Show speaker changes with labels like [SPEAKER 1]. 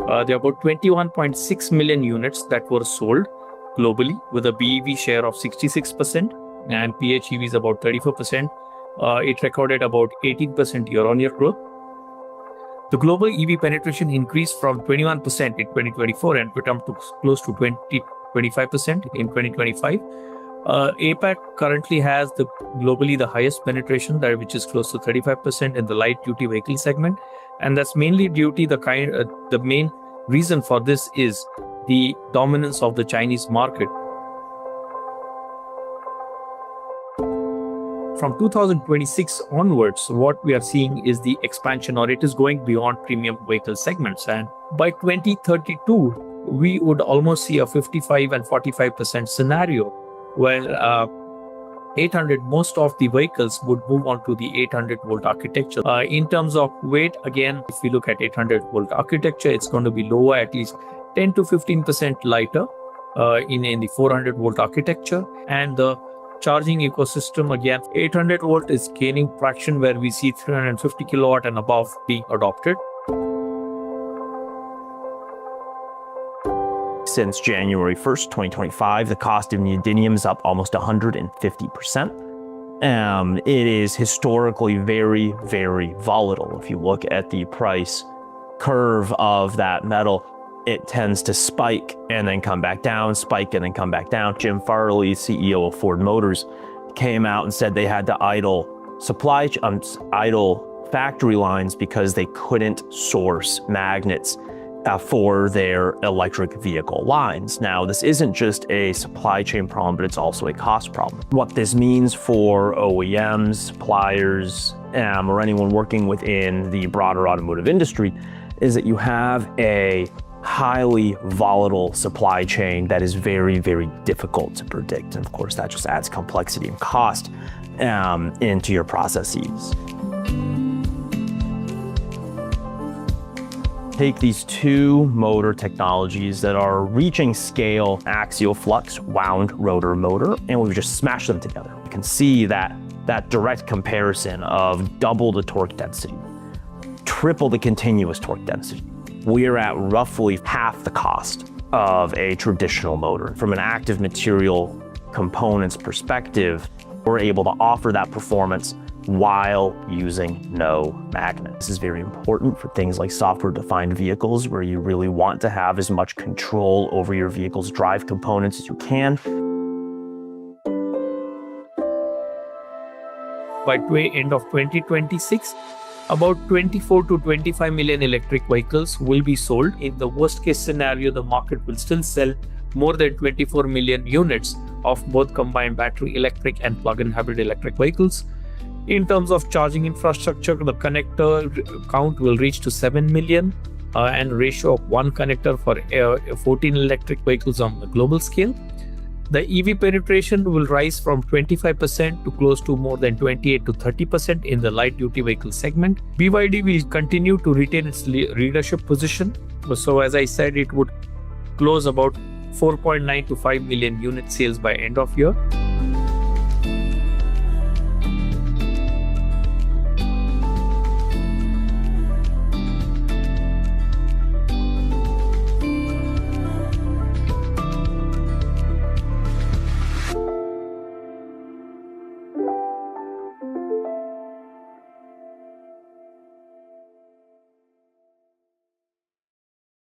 [SPEAKER 1] There are about 21.6 million units that were sold globally, with a BEV share of 66% and PHEV is about 34%. It recorded about 18% year-on-year growth. The global EV penetration increased from 21% in 2024 and returned to close to 25% in 2025. APAC currently has globally the highest penetration there, which is close to 35% in the light-duty vehicle segment, and that's mainly due to the main reason for this is the dominance of the Chinese market. From 2026 onwards, what we are seeing is the expansion, or it is going beyond premium vehicle segments. And by 2032, we would almost see a 55 and 45% scenario where 800, most of the vehicles would move on to the 800 volt architecture. In terms of weight, again, if we look at 800 volt architecture, it's going to be lower, at least 10 to 15% lighter in the 400 volt architecture. And the charging ecosystem, again, 800 volt is gaining traction where we see 350 kilowatt and above being adopted.
[SPEAKER 2] Since January 1st, 2025, the cost of neodymium is up almost 150%. It is historically very, very volatile. If you look at the price curve of that metal, it tends to spike and then come back down, spike and then come back down. Jim Farley, CEO of Ford Motors, came out and said they had to idle factory lines because they couldn't source magnets for their electric vehicle lines. Now, this isn't just a supply chain problem, but it's also a cost problem. What this means for OEMs, suppliers, or anyone working within the broader automotive industry is that you have a highly volatile supply chain that is very, very difficult to predict. And of course, that just adds complexity and cost into your processes. Take these two motor technologies that are reaching scale, axial flux wound rotor motor, and we've just smashed them together. You can see that direct comparison of double the torque density, triple the continuous torque density. We're at roughly half the cost of a traditional motor. From an active material components perspective, we're able to offer that performance while using no magnet. This is very important for things like software-defined vehicles, where you really want to have as much control over your vehicle's drive components as you can.
[SPEAKER 1] By end of 2026, about 24 to 25 million electric vehicles will be sold. In the worst case scenario, the market will still sell more than 24 million units of both combined battery electric and plug-in hybrid electric vehicles. In terms of charging infrastructure, the connector count will reach to 7 million and ratio of one connector for 14 electric vehicles on the global scale. The EV penetration will rise from 25% to close to more than 28 to 30% in the light-duty vehicle segment. BYD will continue to retain its leadership position. So as I said, it would close about 4.9 to 5 million unit sales by end of year.